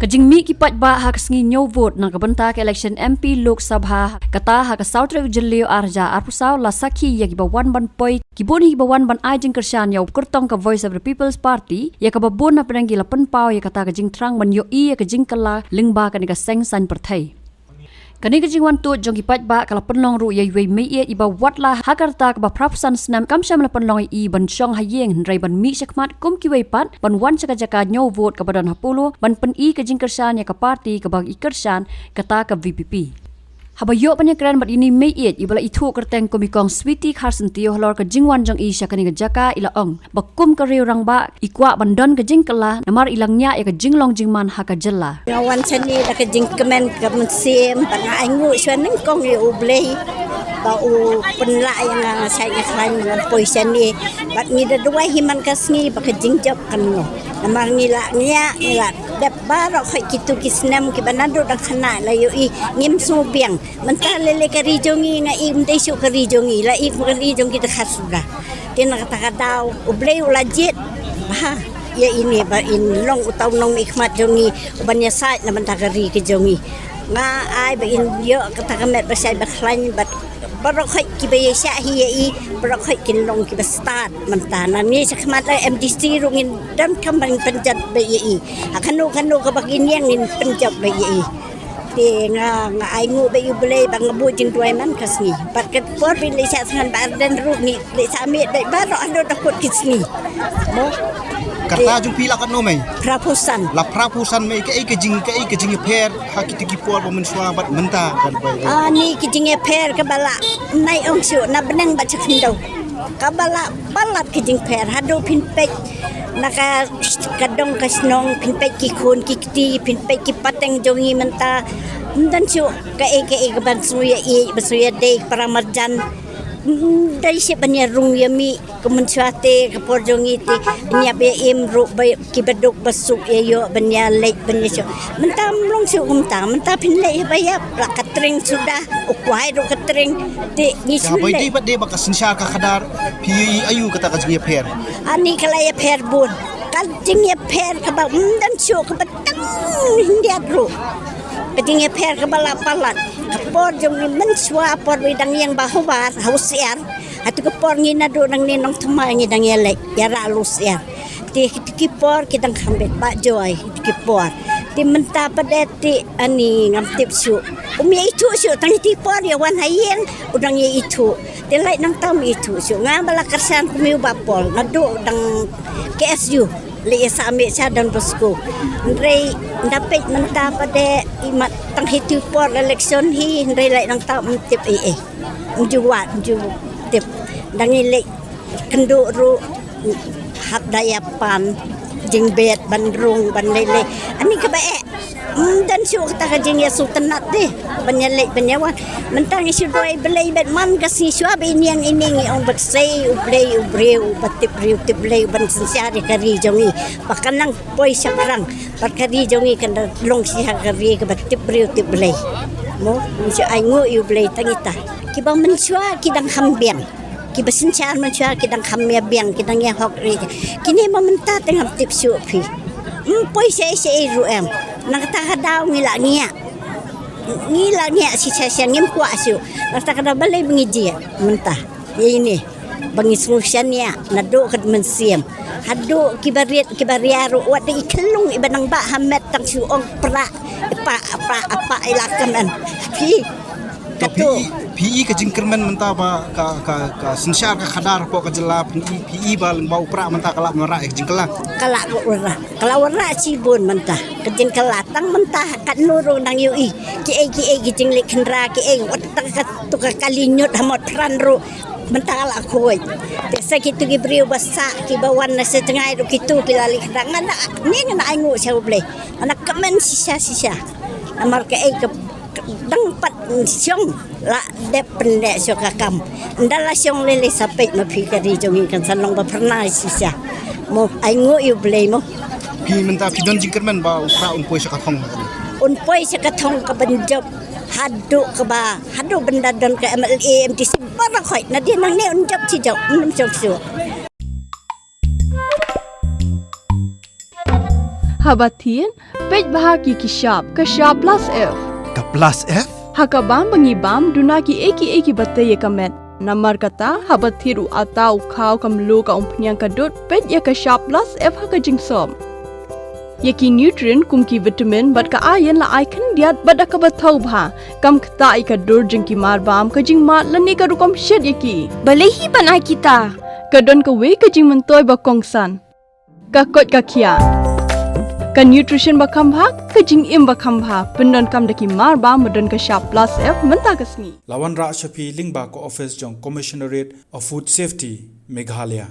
Kajing mi kipat ba hak sengi nyo vote nang kebentak election MP Lok Sabha kata hak sautre ujeliu arja arpusau la saki ya kibawan ban poi kiboni kibawan ban ajeng kershan ya ukurtong ke Voice of the People's Party ya kababon na penanggi la penpau ya kata kajing terang ban yo i ya kajing kala lingba kan ka seng san perthai kani kajing wan tu jong kipat ba kala penlong ru ya wei mei e iba watla hakarta ka ba prapsan snam kamsham la penlong i ban chong hayeng rai ban mi sakmat kum ki wei pat ban wan chaka jaka nyo vote ka badan hapulo ban pen i kajing kershan ya ka party ka bang i kershan kata ka VPP habayo panyakran bat ini mei e ibala itu kerteng komikong Sweety Carson Tio hlor ka jingwan jong i syakani ka jaka ila ong bakum ka riurang ba ikwa bandon ka jing kala namar ilangnya ya ka jinglong jingman ha ka jella ngawan sani da ka jing kemen ka mensim tanga aingu swaning kong i ublei ba u penla yang sai ka klan poison ni bat ni da dua himan kasni ba ka jing job kan no namar ngila dep baro khoi kitu kisnam ki banado da khana la yo i ngim su biang mentah lele kari jongi nga im dei su kari jongi la i kari jongi ta khasura tin kata kata ublei ulajit bah ya ini ba in long utau nong ikmat jongi banya sai na mentah kari ke jongi nga ai ba in yo kata kamet ba sai ba klan ba barok khoi ki ba yesha hi i barok khoi kin long ki ba start mentah na ni sakmat MDC rungin dan kamban penjat ba i akanu ka bagin yang in penjat ba i ti nga aingu ba yu boleh bang bu jing tuai man kasni paket por bin le sa sangan ba dan ru ni le sa mi dai ba ro ando takut kisni mo karta jung pila kan no mai prapusan mai ke jing per hakiti ki por bo men swa bat menta kan ba ni ki jing per ka bala nai ong su na benang ba chakhindo ka bala balat ki jing per hadu pin pe naka kadong kasnong pinpek ki kun ki ti pinpek ki pateng jongi menta dan chu ka bansuya de para marjan dari si banya rung yami kemensuate ke porjongi ti nya be im ru ki beduk besuk yo banya lek banya chu menta mlong chu menta pinle ba ya katring sudah ukwai ru katring ti ni ya boy di bat de bakasin sya ka kadar pi ayu kata ka jing per ani kala ya per bun kajing ya per ka ba dan chu ka batang hindia ru kajing ya per ka bala palat kapor jong ni menswa por widang yang bahwa hausiar atu kapor ngina do nang ninong thumai ngi dang yelek ya ra lusiar ti kipor kitang khambet ba joy kipor ti menta padeti ani ngam tip su itu su tang ti por ya wan hayen udang ye itu ti lai nang tam itu su ngabala kersan kumiu bapol nado dang KSU le sa ame sa dan bosku ndrei dapat menta pada imat tang hitu por election hi ndrei lai nang tam tip juwat tip dang ile kendo ru hat dayapan jingbet bandrung ban lele ani ka bae dan syuk ta ka jing ya sultanat deh banyalek banyawan mentang isu doi belai bet man kasi syua be ini ong baksei ubreu batip riu tiblei ban sensiari kari jongi pakanang poi saprang pakari jongi kan long si kari ka batip riu tiblei mo si aingu yu blei tangita kibang mensua kidang hambiang kibasin siya mensua kidang hamya biang kidang ya hok ri kini mamenta tengah tip syuk pi poi sei ru em nakatahadaw ngila niya si sasya ngim kwa su nakatahadaw balay bangijia mentah ini bangismusyan niya nado kad mensiam hado kibariaro wada ikalung ibanang ba hamet tang suong pra apa ilakaman pi kato PI ka jingkermen menta ba ka sensyar ka khadar po ka jela PI ba bau pra menta kala mera jingkela kala wara sibun menta kejing kelatang menta kat nuru nang yui ki jing lek kendra ki watak tu ka kalinyut hamot pranru menta kala khoi desa kitu ki briu basa ki bawan na setengah ru kitu ki lali kendang ana ni na aingu sa ble anak kemen sisa amar ke dang pat siong la de pendek sokakam ndala siong lele sapet ma phikari jongi kan sanong ba pernah sisa mo aingu yu blei mo pi menta pi don jingkermen ba pra un poi sakathong ka banjob hadu benda don ka MLA MTC bara khoi na dia nang ne un job chi job num chok su habatin pej bahagi kishap kashap plus F Ka plus F hakabam bangibam dunaki eki batay kamet namar kata habatiru atau kau kamlu ka umpnyang kadut pej ya kashap plus F hakajingsom Yaki nutrient kumki vitamin bat ka ayan la icon diat bat ka bathau bha kam kta ka dur jingki mar bam ka jing mat lani ka rukom shed yaki Balehi banai kita. kadon ka we ka jing mentoy ba kongsan ka kot ka khia ka nutrition ba kham bha ka jing im ba kham bha pendon kam daki mar bam madon ka sharp plus F menta ka sngi Lawan Ra Shafi Lingba ko office jong Commissionerate of Food Safety Meghalaya